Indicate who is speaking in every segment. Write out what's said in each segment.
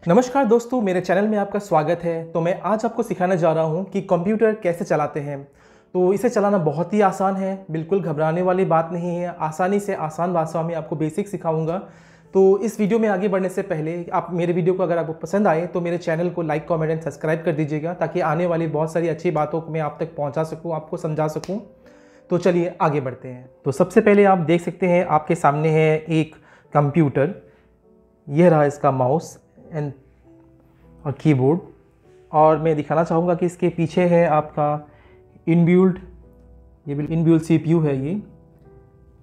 Speaker 1: नमस्कार दोस्तों, मेरे चैनल में आपका स्वागत है। तो मैं आज आपको सिखाने जा रहा हूं कि कंप्यूटर कैसे चलाते हैं। तो इसे चलाना बहुत ही आसान है, बिल्कुल घबराने वाली बात नहीं है। आसानी से आसान भाषा में आपको बेसिक सिखाऊंगा। तो इस वीडियो में आगे बढ़ने से पहले आप मेरे वीडियो को अगर आपको पसंद आए तो मेरे चैनल को लाइक, कमेंट एंड सब्सक्राइब कर दीजिएगा, ताकि आने वाली बहुत सारी अच्छी बातों को मैं आप तक पहुँचा सकूँ, आपको समझा सकूँ। तो चलिए आगे बढ़ते हैं। तो सबसे पहले आप देख सकते हैं आपके सामने है एक कंप्यूटर। यह रहा इसका माउस एंड और कीबोर्ड। और मैं दिखाना चाहूँगा कि इसके पीछे है आपका इनबिल्ट सीपीयू है ये।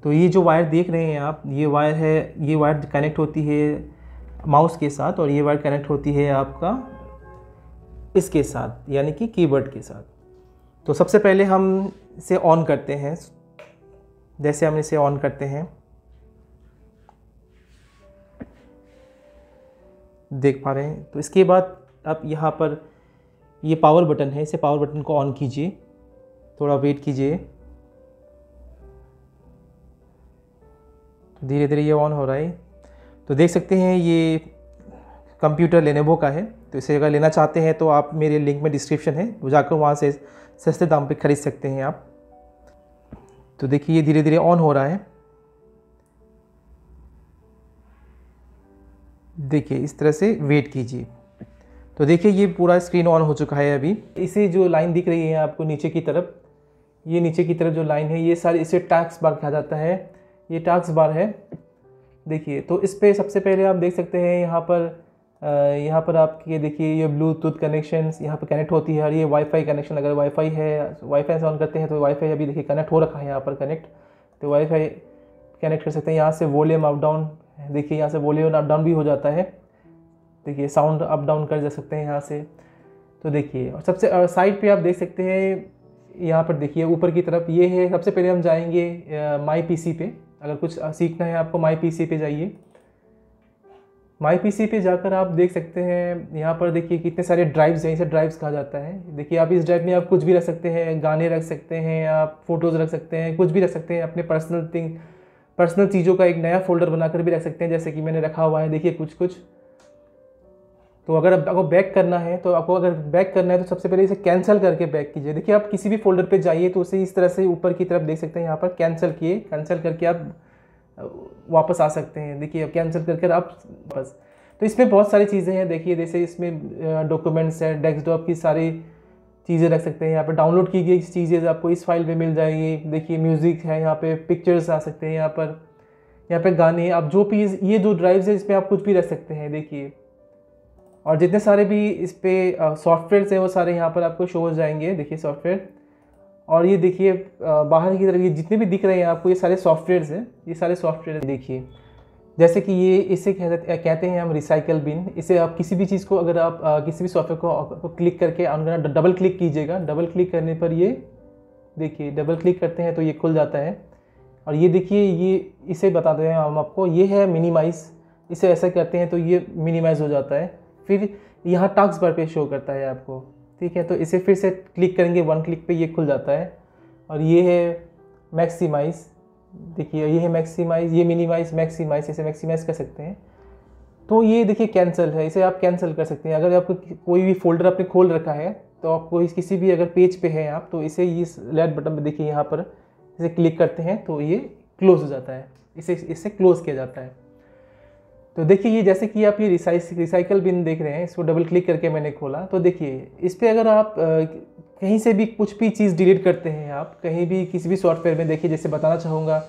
Speaker 1: तो ये जो वायर देख रहे हैं आप, ये वायर है, ये वायर कनेक्ट होती है माउस के साथ, और ये वायर कनेक्ट होती है आपका इसके साथ, यानी कि कीबोर्ड के साथ। तो सबसे पहले हम इसे ऑन करते हैं। जैसे हम इसे ऑन करते हैं, देख पा रहे हैं। तो इसके बाद आप यहाँ पर ये पावर बटन है, इसे पावर बटन को ऑन कीजिए। थोड़ा वेट कीजिए, तो धीरे धीरे ये ऑन हो रहा है। तो देख सकते हैं ये कंप्यूटर लेनोवो का है। तो इसे अगर लेना चाहते हैं तो आप मेरे लिंक में डिस्क्रिप्शन है, वो जाकर वहाँ से सस्ते दाम पे खरीद सकते हैं आप। तो देखिए ये धीरे धीरे ऑन हो रहा है। देखिए इस तरह से वेट कीजिए। तो देखिए ये पूरा स्क्रीन ऑन हो चुका है अभी। इसे जो लाइन दिख रही है आपको नीचे की तरफ, ये नीचे की तरफ जो लाइन है, ये सारी इसे टास्क बार कहा जाता है। ये टास्क बार है, देखिए। तो इस पर सबसे पहले आप देख सकते हैं यहाँ पर आपके देखिए ये ब्लूटूथ कनेक्शन यहाँ पर कनेक्ट होती है, और ये वाईफाई कनेक्शन। अगर वाईफाई है, वाईफाई से ऑन करते हैं तो वाईफाई अभी देखिए कनेक्ट हो रखा है यहाँ पर कनेक्ट। तो वाईफाई कनेक्ट कर सकते हैं। यहाँ से वॉल्यूम अप डाउन, देखिए यहाँ से वॉल्यूम अप डाउन भी हो जाता है। देखिए साउंड अप डाउन कर जा सकते हैं यहाँ से। तो देखिए, और सबसे साइड पे आप देख सकते हैं यहाँ पर, देखिए ऊपर की तरफ ये है। सबसे पहले हम जाएंगे माई पीसी पे। अगर कुछ सीखना है आपको, माई पीसी पे जाइए। माई पीसी पे जाकर आप देख सकते हैं यहाँ पर, देखिए कितने सारे ड्राइव्स हैं। इसे ड्राइव्स कहा जाता है। देखिए आप इस ड्राइव में आप कुछ भी रख सकते हैं, गाने रख सकते हैं, आप फोटोज़ रख सकते हैं, कुछ भी रख सकते हैं। अपने पर्सनल चीज़ों का एक नया फोल्डर बनाकर भी रख सकते हैं, जैसे कि मैंने रखा हुआ है देखिए कुछ। तो अगर आपको बैक करना है तो सबसे पहले इसे कैंसिल करके बैक कीजिए। देखिए आप किसी भी फोल्डर पे जाइए तो उसे इस तरह से ऊपर की तरफ देख सकते हैं, यहाँ पर कैंसिल करके आप वापस आ सकते हैं। देखिए अब कैंसिल करके आप बस। तो इसमें बहुत सारी चीज़ें हैं, देखिए जैसे इसमें डॉक्यूमेंट्स है, डेस्कटॉप की सारी चीज़ें रख सकते हैं। यहाँ पर डाउनलोड की गई चीज़ें आपको इस फाइल में मिल जाएगी। देखिए म्यूज़िक है, यहाँ पे पिक्चर्स आ सकते हैं, यहाँ पे गाने, आप जो भी ये जो ड्राइव्स है इसमें आप कुछ भी रख सकते हैं। देखिए, और जितने सारे भी इस पर सॉफ्टवेयर्स हैं वो सारे यहाँ पर आपको शो हो जाएंगे। देखिए सॉफ्टवेयर, और ये देखिए बाहर की तरफ ये जितने भी दिख रहे हैं आपको, ये सारे सॉफ्टवेयर्स हैं। ये सारे सॉफ्टवेयर देखिए, जैसे कि ये इसे कहते हैं हम रिसाइकल बिन। इसे आप किसी भी चीज़ को, अगर आप किसी भी सॉफ्टवेयर को क्लिक करके डबल क्लिक कीजिएगा। डबल क्लिक करने पर ये देखिए, डबल क्लिक करते हैं तो ये खुल जाता है। और ये देखिए, ये इसे बताते हैं हम आपको, ये है मिनिमाइज़। इसे ऐसा करते हैं तो ये मिनिमाइज़ हो जाता है। फिर यहाँ टास्क बार पे शो करता है आपको, ठीक है। तो इसे फिर से क्लिक करेंगे, वन क्लिक पे ये खुल जाता है। और ये है मैक्सिमाइज़, देखिए ये है मैक्सिमाइज़, ये मिनिमाइज़, मैक्सिमाइज़, इसे मैक्सिमाइज़ कर सकते हैं। तो ये देखिए कैंसिल है, इसे आप कैंसिल कर सकते हैं। अगर आपको कोई भी फोल्डर आपने खोल रखा है तो आपको किसी भी अगर पेज पे है आप, तो इसे इस लेफ्ट बटन पे देखिए यहाँ पर इसे क्लिक करते हैं तो ये क्लोज हो जाता है। इससे क्लोज किया जाता है। तो देखिए ये जैसे कि आप ये रिसाइकल बिन देख रहे हैं, इसको डबल क्लिक करके मैंने खोला। तो देखिए इस पर अगर आप कहीं से भी कुछ भी चीज़ डिलीट करते हैं, आप कहीं भी किसी भी सॉफ्टवेयर में, देखिए जैसे बताना चाहूँगा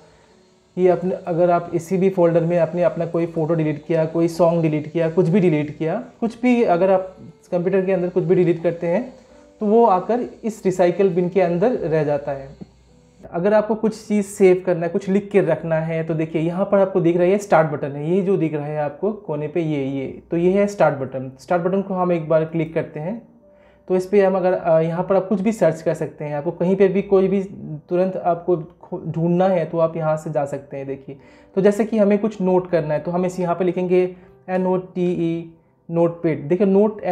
Speaker 1: कि अगर आप इसी भी फोल्डर में आपने अपना कोई फ़ोटो डिलीट किया, कोई सॉन्ग डिलीट किया, कुछ भी डिलीट किया, कुछ भी अगर आप कंप्यूटर के अंदर कुछ भी डिलीट करते हैं तो वो आकर इस रिसाइकल बिन के अंदर रह जाता है। अगर आपको कुछ चीज़ सेव करना है, कुछ लिख के रखना है, तो देखिए यहाँ पर आपको दिख रहा है स्टार्ट बटन है। ये जो दिख रहा है आपको कोने पे, ये तो ये है स्टार्ट बटन। स्टार्ट बटन को हम एक बार क्लिक करते हैं तो इस पर हम अगर यहाँ पर आप कुछ भी सर्च कर सकते हैं। आपको कहीं पे भी कोई भी तुरंत आपको ढूंढना है तो आप यहाँ से जा सकते हैं। देखिए, तो जैसे कि हमें कुछ नोट करना है तो हम इस यहाँ पर लिखेंगे NOTE, नोटपैड। देखिए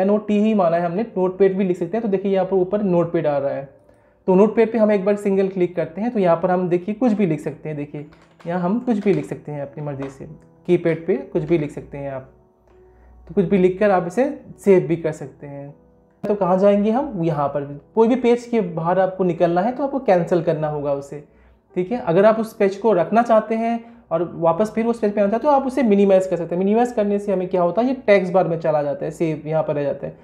Speaker 1: NOT ही माना है हमने, नोटपैड भी लिख सकते हैं। तो देखिए यहाँ पर ऊपर नोटपैड आ रहा है। तो नोटपैड पे हम एक बार सिंगल क्लिक करते हैं तो यहाँ पर हम देखिए कुछ भी लिख सकते हैं। देखिए यहाँ हम कुछ भी लिख सकते हैं अपनी मर्ज़ी से, कीपैड पे कुछ भी लिख सकते हैं आप। तो कुछ भी लिखकर आप इसे सेव भी कर सकते हैं। तो कहाँ जाएंगे हम, यहाँ पर कोई भी पेज के बाहर आपको निकलना है तो आपको कैंसिल करना होगा उसे, ठीक है। अगर आप उस पेज को रखना चाहते हैं और वापस फिर उस पेज पे आना चाहते हो तो आप उसे मिनिमाइज कर सकते हैं। मिनिमाइज करने से हमें क्या होता है, ये टेक्स्ट बार में चला जाता है, सेव यहाँ पर रह जाता है,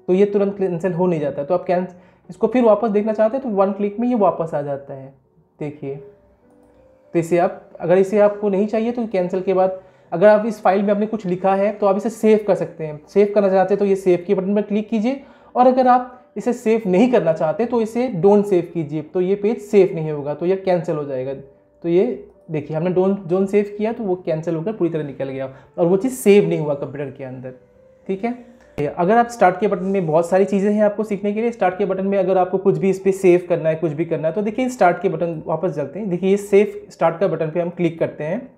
Speaker 1: तो ये तुरंत कैंसिल हो नहीं जाता। तो आप इसको फिर वापस देखना चाहते हैं तो 1 क्लिक में ये वापस आ जाता है, देखिए। तो इसे आप, अगर इसे आपको नहीं चाहिए तो कैंसिल के बाद अगर आप इस फाइल में आपने कुछ लिखा है तो आप इसे सेव कर सकते हैं। सेव करना चाहते हैं तो ये सेव के बटन पर क्लिक कीजिए, और अगर आप इसे सेव नहीं करना चाहते तो इसे डोंट सेव कीजिए, तो ये पेज सेव नहीं होगा, तो ये कैंसिल हो जाएगा। तो ये देखिए हमने डोंट सेव किया तो वो कैंसिल होकर पूरी तरह निकल गया और वो चीज़ सेव नहीं हुआ कंप्यूटर के अंदर, ठीक है। अगर आप स्टार्ट के बटन में बहुत सारी चीज़ें हैं आपको सीखने के लिए। स्टार्ट के बटन में अगर आपको कुछ भी इस पर सेव करना है, कुछ भी करना है, तो देखिए स्टार्ट के बटन वापस जाते हैं। देखिए ये सेव स्टार्ट का बटन पे हम क्लिक करते हैं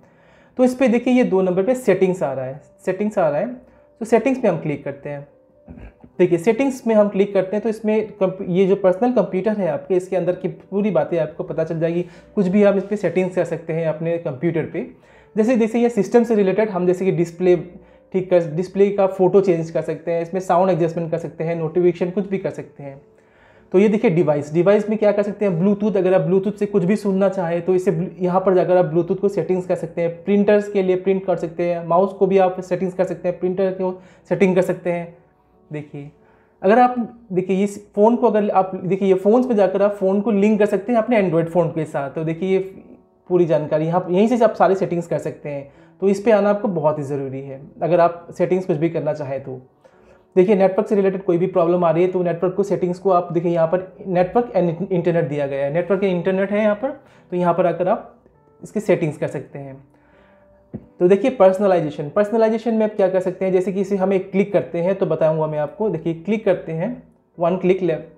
Speaker 1: तो इस पर देखिए ये 2 नंबर पे सेटिंग्स आ रहा है, तो सेटिंग्स पे हम क्लिक करते हैं। देखिए सेटिंग्स में हम क्लिक करते हैं तो इसमें ये जो पर्सनल कंप्यूटर है आपके, इसके अंदर की पूरी बातें आपको पता चल जाएगी। कुछ भी आप इस पर सेटिंग्स कर सकते हैं अपने कंप्यूटर पे। जैसे ये सिस्टम से रिलेटेड हम जैसे कि डिस्प्ले का फोटो चेंज कर सकते हैं, इसमें साउंड एडजस्टमेंट कर सकते हैं, नोटिफिकेशन कुछ भी कर सकते हैं। तो ये देखिए डिवाइस में क्या कर सकते हैं, ब्लूटूथ, अगर आप ब्लूटूथ से कुछ भी सुनना चाहें तो इसे यहाँ पर जाकर आप ब्लूटूथ को सेटिंग्स कर सकते हैं। प्रिंटर्स के लिए प्रिंट कर सकते हैं, माउस को भी आप सेटिंग्स कर सकते हैं, प्रिंटर को सेटिंग कर सकते हैं। देखिए अगर आप देखिए इस फ़ोन को, अगर आप देखिए ये फ़ोन्स पे जाकर आप फ़ोन को लिंक कर सकते हैं अपने एंड्रॉयड फ़ोन के साथ। तो देखिए ये पूरी जानकारी यहाँ यहीं से आप सारी सेटिंग्स कर सकते हैं। तो इस पे आना आपको बहुत ही ज़रूरी है अगर आप सेटिंग्स कुछ भी करना चाहें तो। देखिए नेटवर्क से रिलेटेड कोई भी प्रॉब्लम आ रही है तो नेटवर्क को सेटिंग्स को आप देखिए यहाँ पर नेटवर्क एंड इंटरनेट दिया गया है, नेटवर्क एंड इंटरनेट है यहाँ पर, तो यहाँ पर आकर आप इसकी सेटिंग्स कर सकते हैं। तो देखिए पर्सनलाइजेशन में आप क्या कर सकते हैं, जैसे कि इसे हम एक क्लिक करते हैं तो बताऊंगा मैं आपको। देखिए क्लिक करते हैं 1 क्लिक लेफ्ट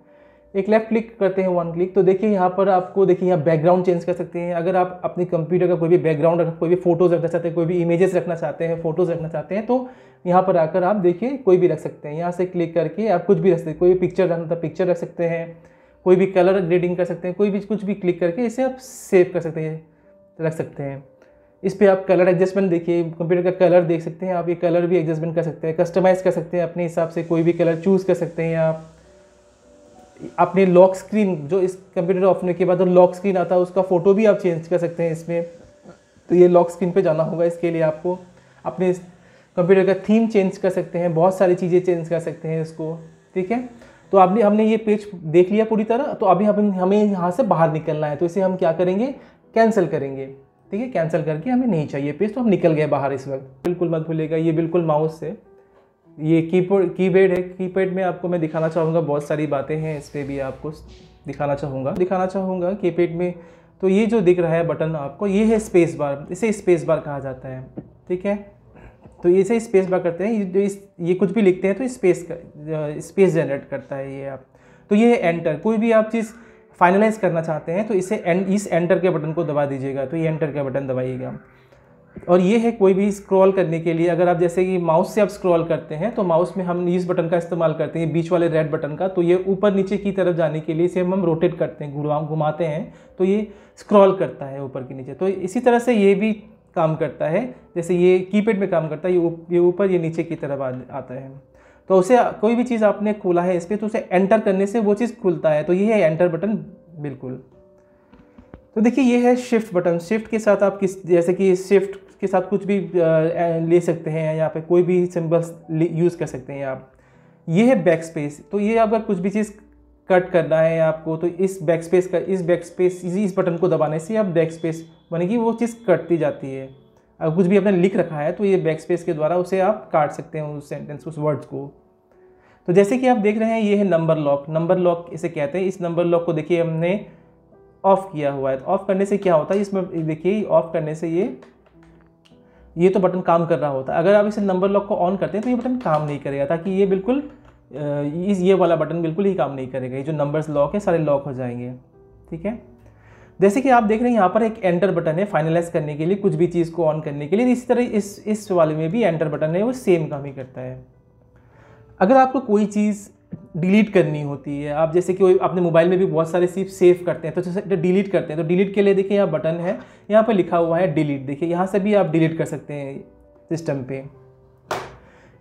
Speaker 1: क्लिक करते हैं 1 क्लिक, तो देखिए यहाँ पर आपको देखिए यहाँ बैकग्राउंड चेंज कर सकते हैं। अगर आप अपने कंप्यूटर का कोई भी बैकग्राउंड, कोई भी फोटोज़ रखना चाहते हैं, कोई भी इमेजेस रखना चाहते हैं, फोटोज़ रखना चाहते हैं, तो यहाँ पर आकर आप देखिए कोई भी रख सकते हैं। यहाँ से क्लिक करके आप कुछ भी रख सकते हैं, कोई भी पिक्चर रखना था पिक्चर रख सकते हैं, कोई भी कलर ग्रेडिंग कर सकते हैं, कोई भी कुछ भी क्लिक करके इसे आप सेव कर सकते हैं, रख सकते हैं। इस पर आप कलर एडजस्टमेंट देखिए कंप्यूटर का कलर देख सकते हैं आप, ये कलर भी एडजस्टमेंट कर सकते हैं, कस्टमाइज़ कर सकते हैं अपने हिसाब से, कोई भी कलर चूज़ कर सकते हैं आप। अपने लॉक स्क्रीन, जो इस कंप्यूटर ऑफ होने के बाद लॉक स्क्रीन आता है उसका फ़ोटो भी आप चेंज कर सकते हैं इसमें। तो ये लॉक स्क्रीन पे जाना होगा, इसके लिए आपको अपने कंप्यूटर का थीम चेंज कर सकते हैं, बहुत सारी चीज़ें चेंज कर सकते हैं इसको, ठीक है। तो हमने ये पेज देख लिया पूरी तरह, तो अभी हमें यहाँ से बाहर निकलना है, तो इसे हम क्या करेंगे, कैंसिल करेंगे, ठीक है। कैंसिल करके हमें नहीं चाहिए पेज, तो हम निकल गए बाहर इस वक्त। बिल्कुल मत भूलिएगा ये बिल्कुल माउस से, ये कीपैड है। कीपैड में आपको मैं दिखाना चाहूँगा, बहुत सारी बातें हैं इस पर भी आपको दिखाना चाहूँगा कीपैड में। तो ये जो दिख रहा है बटन आपको, ये है स्पेस बार, इसे स्पेस बार कहा जाता है, ठीक है। तो इसे स्पेस बार करते हैं, ये कुछ भी लिखते हैं तो स्पेस जनरेट करता है ये आप। तो ये है एंटर, कोई भी आप चीज़ फाइनलाइज करना चाहते हैं तो इस एंटर के बटन को दबा दीजिएगा, तो ये एंटर का बटन दबाइएगा। और ये है कोई भी स्क्रॉल करने के लिए, अगर आप जैसे कि माउस से आप स्क्रॉल करते हैं तो माउस में हम इस बटन का इस्तेमाल करते हैं, बीच वाले रेड बटन का। तो ये ऊपर नीचे की तरफ जाने के लिए इसे हम रोटेट करते हैं, घुमाते हैं, तो ये स्क्रॉल करता है ऊपर के नीचे। तो इसी तरह से ये भी काम करता है, जैसे ये कीपैड में काम करता है, ये ऊपर ये नीचे की तरफ आता है। तो उसे कोई भी चीज़ आपने खोला है इस पर, तो उसे एंटर करने से वो चीज़ खुलता है, तो ये है एंटर बटन, बिल्कुल। तो देखिए ये है शिफ्ट बटन, शिफ्ट के साथ आप जैसे कि शिफ्ट के साथ कुछ भी ले सकते हैं, यहाँ पे कोई भी सिंबल्स यूज़ कर सकते हैं आप। ये है बैक स्पेस, तो ये अगर कुछ भी चीज़ कट करना है आपको तो इस बटन को दबाने से आप बैक स्पेस बनेगी, वो चीज़ कटती जाती है। अगर कुछ भी आपने लिख रखा है तो ये बैक स्पेस के द्वारा उसे आप काट सकते हैं, उस सेंटेंस, उस वर्ड्स को। तो जैसे कि आप देख रहे हैं ये है नंबर लॉक इसे कहते हैं। इस नंबर लॉक को देखिए हमने ऑफ़ किया हुआ है, तो ऑफ़ करने से क्या होता है, इसमें देखिए ऑफ़ करने से ये तो बटन काम कर रहा होता है। अगर आप इसे नंबर लॉक को ऑन करते हैं तो ये बटन काम नहीं करेगा, ताकि ये बिल्कुल ये वाला बटन बिल्कुल ही काम नहीं करेगा, ये जो नंबर्स लॉक है सारे लॉक हो जाएंगे, ठीक है। जैसे कि आप देख रहे हैं यहाँ पर एक एंटर बटन है फाइनलाइज करने के लिए, कुछ भी चीज़ को ऑन करने के लिए। इसी तरह इस वाले में भी एंटर बटन है, वो सेम काम ही करता है। अगर आपको कोई चीज़ डिलीट करनी होती है, आप जैसे कि अपने मोबाइल में भी बहुत सारे सिर्फ सेव करते हैं, तो जैसे डिलीट करते हैं, तो डिलीट के लिए देखिए यहाँ बटन है, यहाँ पर लिखा हुआ है डिलीट, देखिए यहाँ से भी आप डिलीट कर सकते हैं सिस्टम पे।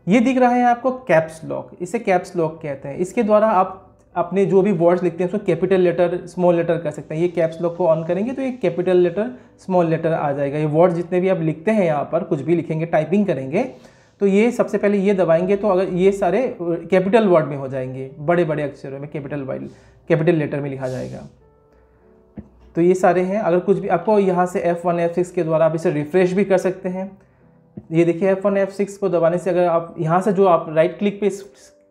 Speaker 1: ये दिख रहा है आपको कैप्स लॉक, इसे कैप्स लॉक कहते हैं। इसके द्वारा आप अपने जो भी वर्ड्स लिखते हैं उसको कैपिटल लेटर स्मॉल लेटर कर सकते हैं। ये कैप्स लॉक को ऑन करेंगे तो ये कैपिटल लेटर स्मॉल लेटर आ जाएगा। ये वर्ड जितने भी आप लिखते हैं यहाँ पर कुछ भी लिखेंगे टाइपिंग करेंगे तो ये सबसे पहले ये दबाएंगे तो अगर ये सारे कैपिटल वर्ड में हो जाएंगे, बड़े बड़े अक्षरों में कैपिटल लेटर में लिखा जाएगा। तो ये सारे हैं। अगर कुछ भी आपको यहाँ से F1 F6 के द्वारा आप इसे रिफ्रेश भी कर सकते हैं। ये देखिए F1 F6 को दबाने से अगर आप यहाँ से जो आप राइट क्लिक पे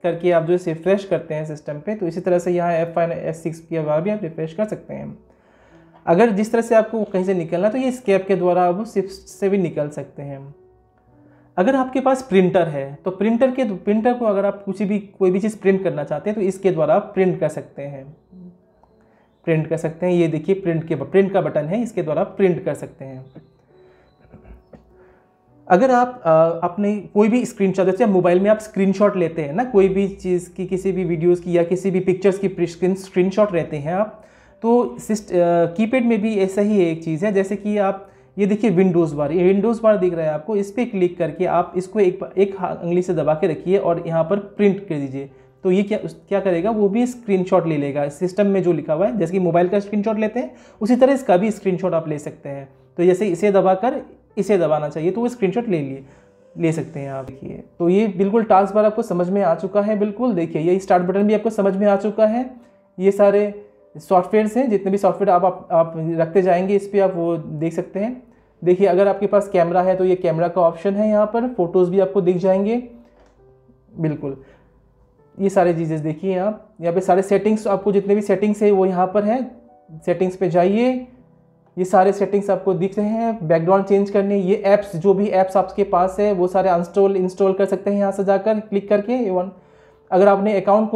Speaker 1: करके आप जो इसे रिफ्रेश करते हैं सिस्टम पे, तो इसी तरह से यहाँ F5 F6 के द्वारा भी आप रिफ्रेश कर सकते हैं। अगर जिस तरह से आपको कहीं से निकलना तो ये स्केप के द्वारा आप शिफ्ट से भी निकल सकते हैं। अगर आपके पास प्रिंटर है तो प्रिंटर को अगर आप कोई भी चीज़ प्रिंट करना चाहते हैं तो इसके द्वारा आप प्रिंट कर सकते हैं। ये देखिए प्रिंट का बटन है, इसके द्वारा प्रिंट कर सकते हैं। अगर आप अपने कोई भी स्क्रीनशॉट, जैसे मोबाइल में आप स्क्रीनशॉट लेते हैं ना, कोई भी चीज़ की, किसी भी वीडियोस की या किसी भी पिक्चर्स की स्क्रीनशॉट रहते हैं आप, तो कीपैड में भी ऐसा ही एक चीज़ है। जैसे कि आप ये देखिए विंडोज़ बार, ये विंडोज़ बार दिख रहा है आपको, इस पर क्लिक करके आप इसको एक उंगली से दबा के रखिए और यहाँ पर प्रिंट कर दीजिए। तो ये क्या करेगा, वो भी स्क्रीनशॉट ले लेगा सिस्टम में जो लिखा हुआ है। जैसे कि मोबाइल का स्क्रीनशॉट लेते हैं उसी तरह इसका भी स्क्रीनशॉट आप ले सकते हैं। तो जैसे इसे दबाकर इसे दबाना चाहिए तो वो स्क्रीनशॉट ले सकते हैं आप। देखिए तो ये बिल्कुल टास्क बार आपको समझ में आ चुका है। बिल्कुल देखिए ये स्टार्ट बटन भी आपको समझ में आ चुका है। ये सारे सॉफ्टवेयर्स हैं, जितने भी सॉफ्टवेयर आप रखते जाएंगे इस पर आप वो देख सकते हैं। देखिए अगर आपके पास कैमरा है तो ये कैमरा का ऑप्शन है, यहाँ पर फ़ोटोज़ भी आपको दिख जाएंगे। बिल्कुल ये सारी चीज़ें देखिए आप यहाँ पे सारे सेटिंग्स, आपको जितने भी सेटिंग्स है वो यहाँ पर है। सेटिंग्स पे जाइए, ये सारे सेटिंग्स आपको दिख रहे हैं। बैकग्राउंड चेंज करने, ये ऐप्स, जो भी ऐप्स आपके पास है वो सारे इंस्टॉल कर सकते हैं यहाँ से जाकर क्लिक करके। अगर आपने अकाउंट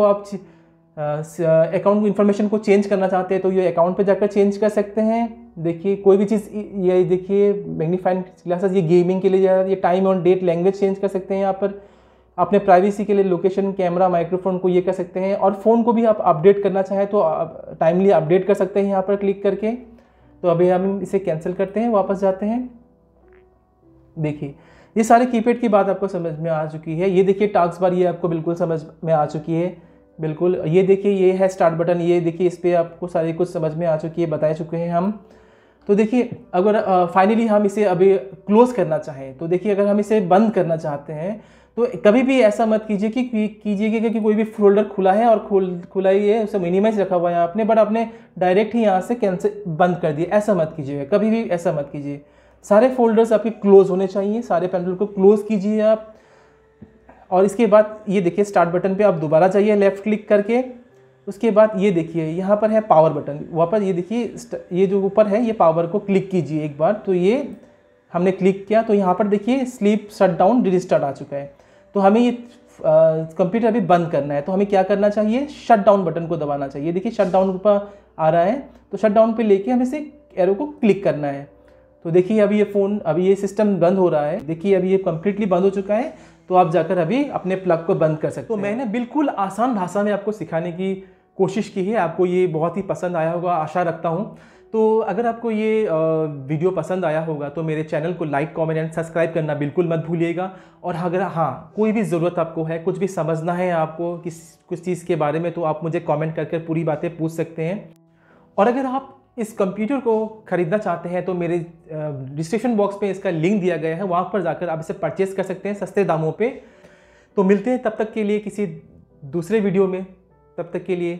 Speaker 1: इन्फॉर्मेशन को चेंज करना चाहते हैं तो ये अकाउंट पे जाकर चेंज कर सकते हैं। देखिए कोई भी चीज़, ये देखिए मैग्नीफाइंग ग्लासेस, ये गेमिंग के लिए, ये टाइम और डेट, लैंग्वेज चेंज कर सकते हैं यहाँ पर। अपने प्राइवेसी के लिए लोकेशन, कैमरा, माइक्रोफोन को ये कर सकते हैं। और फ़ोन को भी आप अपडेट करना चाहें तो टाइमली अपडेट कर सकते हैं यहाँ पर क्लिक करके। तो अभी हम इसे कैंसिल करते हैं, वापस जाते हैं। देखिए ये सारे कीपैड की बात आपको समझ में आ चुकी है। ये देखिए टास्क बार, ये आपको बिल्कुल समझ में आ चुकी है। बिल्कुल ये देखिए ये है स्टार्ट बटन, ये देखिए इस पर आपको सारी कुछ समझ में आ चुकी है, बता चुके हैं हम। तो देखिए अगर फाइनली हम इसे अभी क्लोज़ करना चाहें तो देखिए अगर हम इसे बंद करना चाहते हैं तो कभी भी ऐसा मत कीजिएगा कि कोई भी फोल्डर खुला है और खुला ही है, उसे मिनिमाइज रखा हुआ है आपने, बट आपने डायरेक्ट ही यहाँ से कैंसिल बंद कर दिया। ऐसा मत कीजिएगा, कभी भी ऐसा मत कीजिए। सारे फोल्डर्स आपके क्लोज होने चाहिए, सारे पैनल को क्लोज कीजिए आप। और इसके बाद ये देखिए स्टार्ट बटन पे आप दोबारा जाइए लेफ्ट क्लिक करके। उसके बाद ये देखिए यहाँ पर है पावर बटन, वहाँ पर ये देखिए ये जो ऊपर है ये पावर को क्लिक कीजिए एक बार। तो ये हमने क्लिक किया तो यहाँ पर देखिए स्लीप शट डाउन रिस्टार्ट आ चुका है। तो हमें ये कंप्यूटर अभी बंद करना है तो हमें क्या करना चाहिए, शट डाउन बटन को दबाना चाहिए। देखिए शट डाउन ऊपर आ रहा है, तो शट डाउन पे लेके हमें इसे एरो को क्लिक करना है। तो देखिए अभी ये सिस्टम बंद हो रहा है। देखिए अभी ये कम्प्लीटली बंद हो चुका है। तो आप जाकर अभी अपने प्लग को बंद कर सकते हैं। तो मैंने बिल्कुल आसान भाषा में आपको सिखाने की कोशिश की है। आपको ये बहुत ही पसंद आया होगा, आशा रखता हूँ। तो अगर आपको ये वीडियो पसंद आया होगा तो मेरे चैनल को लाइक, कमेंट एंड सब्सक्राइब करना बिल्कुल मत भूलिएगा। और अगर कोई भी ज़रूरत आपको है, कुछ भी समझना है आपको कुछ चीज़ के बारे में, तो आप मुझे कमेंट करके पूरी बातें पूछ सकते हैं। और अगर आप इस कंप्यूटर को ख़रीदना चाहते हैं तो मेरे डिस्क्रिप्शन बॉक्स में इसका लिंक दिया गया है, वहाँ पर जाकर आप इसे परचेज़ कर सकते हैं सस्ते दामों पे। तो मिलते हैं तब तक के लिए किसी दूसरे वीडियो में। तब तक के लिए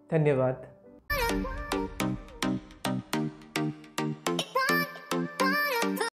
Speaker 1: धन्यवाद।